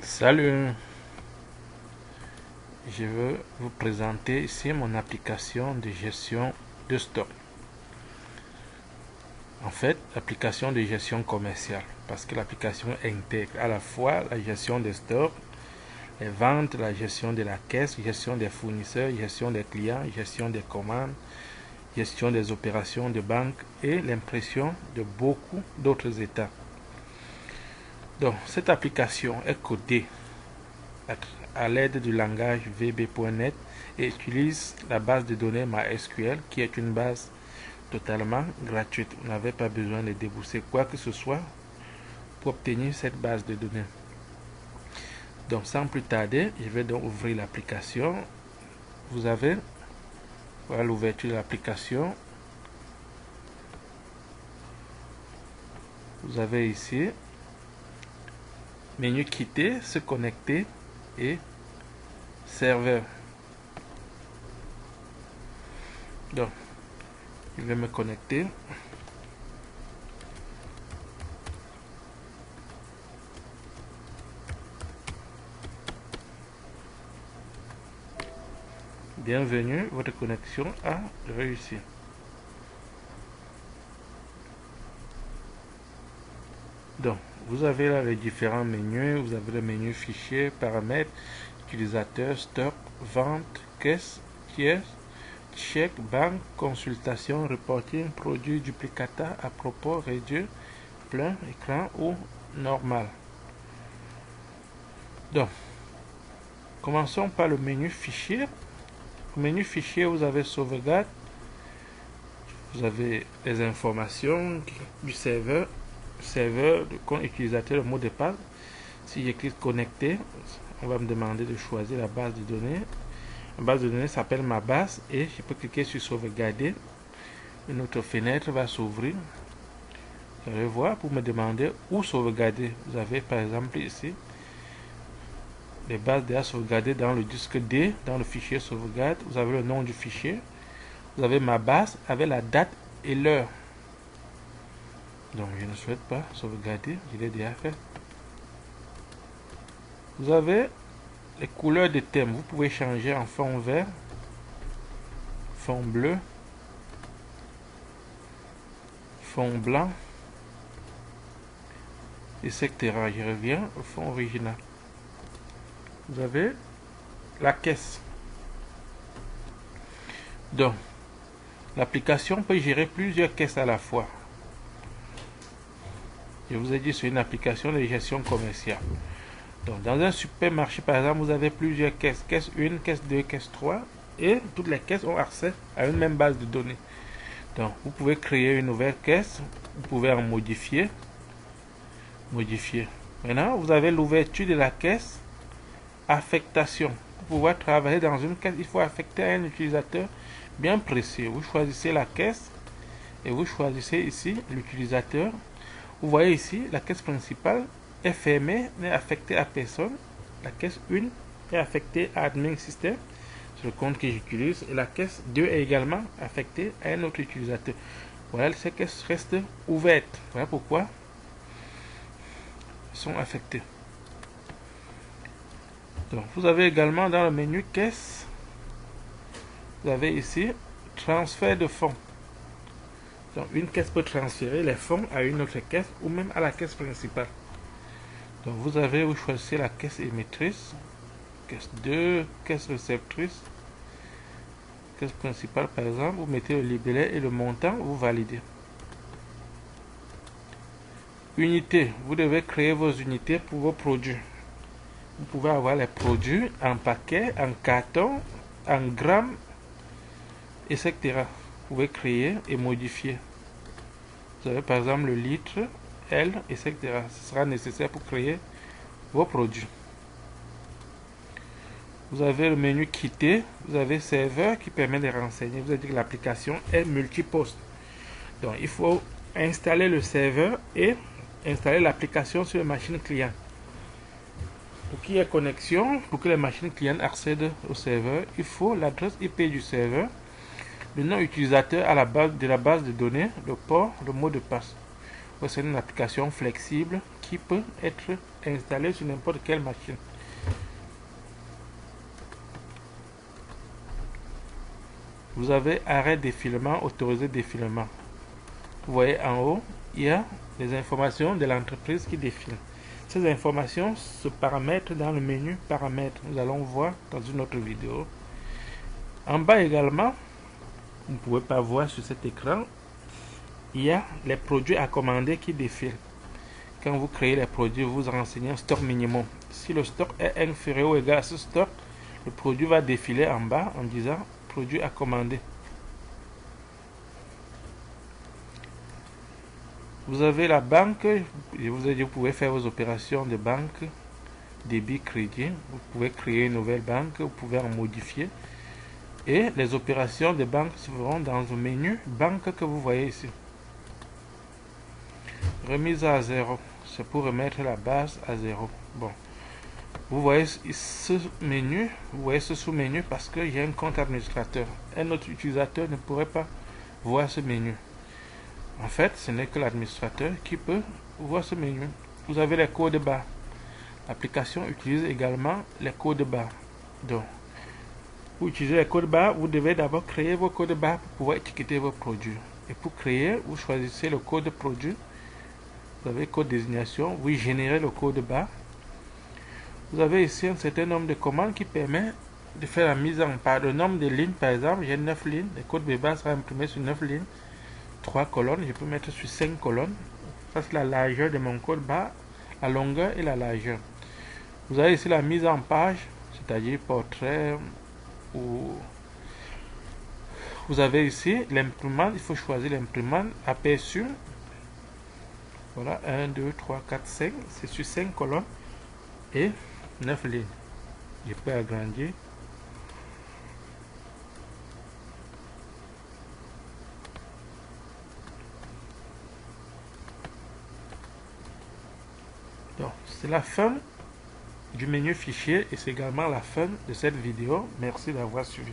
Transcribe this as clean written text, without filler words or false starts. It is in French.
Salut, je veux vous présenter ici mon application de gestion de stock. En fait, l'application de gestion commerciale, parce que l'application intègre à la fois la gestion des stocks, les ventes, la gestion de la caisse, gestion des fournisseurs, gestion des clients, gestion des commandes, gestion des opérations de banque et l'impression de beaucoup d'autres états. Donc, cette application est codée à l'aide du langage VB.NET et utilise la base de données MySQL qui est une base totalement gratuite. Vous n'avez pas besoin de débourser quoi que ce soit pour obtenir cette base de données. Donc sans plus tarder, je vais donc ouvrir l'application. Vous avez voilà l'ouverture de l'application. Vous avez ici menu quitter, se connecter et serveur. Donc je vais me connecter. Bienvenue, votre connexion a réussi. Donc, vous avez là les différents menus. Vous avez le menu fichier, paramètres, utilisateur, stock, vente, caisse, tiers, chèque, banque, consultation, reporting, produit, duplicata, à propos, réduit, plein, écran ou normal. Donc, commençons par le menu fichier. Au menu fichier, vous avez sauvegarde. Vous avez les informations du serveur, le compte utilisateur, le mot de passe. Si je clique connecter, on va me demander de choisir la base de données. La base de données s'appelle ma base et je peux cliquer sur sauvegarder. Une autre fenêtre va s'ouvrir. Vous allez voir pour me demander où sauvegarder. Vous avez par exemple ici les bases déjà sauvegardées dans le disque D, dans le fichier sauvegarde. Vous avez le nom du fichier. Vous avez ma base avec la date et l'heure. Donc je ne souhaite pas sauvegarder, je l'ai déjà fait. Vous avez les couleurs de thème. Vous pouvez changer en fond vert, fond bleu, fond blanc, etc. Je reviens au fond original. Vous avez la caisse. Donc, l'application peut gérer plusieurs caisses à la fois. Je vous ai dit, c'est une application de gestion commerciale. Donc, dans un supermarché, par exemple, vous avez plusieurs caisses. Caisse 1, caisse 2, caisse 3. Et toutes les caisses ont accès à une même base de données. Donc, vous pouvez créer une nouvelle caisse. Vous pouvez en modifier. Maintenant, vous avez l'ouverture de la caisse. Affectation. Pour pouvoir travailler dans une caisse, il faut affecter à un utilisateur bien précis. Vous choisissez la caisse et vous choisissez ici l'utilisateur. Vous voyez ici, la caisse principale est fermée, n'est affectée à personne. La caisse 1 est affectée à Admin System, c'est le compte que j'utilise. Et la caisse 2 est également affectée à un autre utilisateur. Voilà, ces caisses restent ouvertes. Voilà pourquoi elles sont affectées. Donc, vous avez également dans le menu caisse, vous avez ici transfert de fonds. Donc, une caisse peut transférer les fonds à une autre caisse ou même à la caisse principale. Donc, vous choisissez la caisse émettrice, caisse 2, caisse réceptrice, caisse principale par exemple. Vous mettez le libellé et le montant, vous validez. Unité, vous devez créer vos unités pour vos produits. Vous pouvez avoir les produits en paquet, en carton, en grammes, etc. Vous pouvez créer et modifier. Vous avez par exemple le litre, L, etc. Ce sera nécessaire pour créer vos produits. Vous avez le menu quitter. Vous avez serveur qui permet de renseigner. Vous avez dit que l'application est multiposte. Donc il faut installer le serveur et installer l'application sur la machine client. Pour qu'il y ait connexion, pour que les machines clients accèdent au serveur, il faut l'adresse IP du serveur, le nom utilisateur à la base de données, le port, le mot de passe. C'est une application flexible qui peut être installée sur n'importe quelle machine. Vous avez arrêt défilement, autorisé défilement. Vous voyez en haut, il y a les informations de l'entreprise qui défilent. Ces informations se paramètrent dans le menu paramètres. Nous allons voir dans une autre vidéo. En bas également, vous ne pouvez pas voir sur cet écran, il y a les produits à commander qui défilent. Quand vous créez les produits, vous vous renseignez un stock minimum. Si le stock est inférieur ou égal à ce stock, le produit va défiler en bas en disant produit à commander. Vous avez la banque, je vous ai dit, vous pouvez faire vos opérations de banque, débit, crédit. Vous pouvez créer une nouvelle banque, vous pouvez en modifier. Et les opérations de banque se feront dans le menu banque que vous voyez ici. Remise à zéro, c'est pour remettre la base à zéro. Bon, vous voyez ce menu, vous voyez ce sous-menu parce que j'ai un compte administrateur. Un autre utilisateur ne pourrait pas voir ce menu. En fait, ce n'est que l'administrateur qui peut voir ce menu. Vous avez les codes barres. L'application utilise également les codes barres. Donc, pour utiliser les codes barres, vous devez d'abord créer vos codes barres pour pouvoir étiqueter vos produits. Et pour créer, vous choisissez le code produit. Vous avez code désignation, vous générez le code barre. Vous avez ici un certain nombre de commandes qui permet de faire la mise en part. Le nombre de lignes, par exemple, j'ai 9 lignes. Le code barre sera imprimé sur 9 lignes. 3 colonnes, je peux mettre sur 5 colonnes. Ça c'est la largeur de mon code barre, la longueur et la largeur. Vous avez ici la mise en page, c'est-à-dire portrait, ou vous avez ici l'imprimante, il faut choisir l'imprimante aperçu. Voilà, 1, 2, 3, 4, 5, c'est sur 5 colonnes et 9 lignes. Je peux agrandir. Donc, c'est la fin du menu fichier et c'est également la fin de cette vidéo. Merci d'avoir suivi.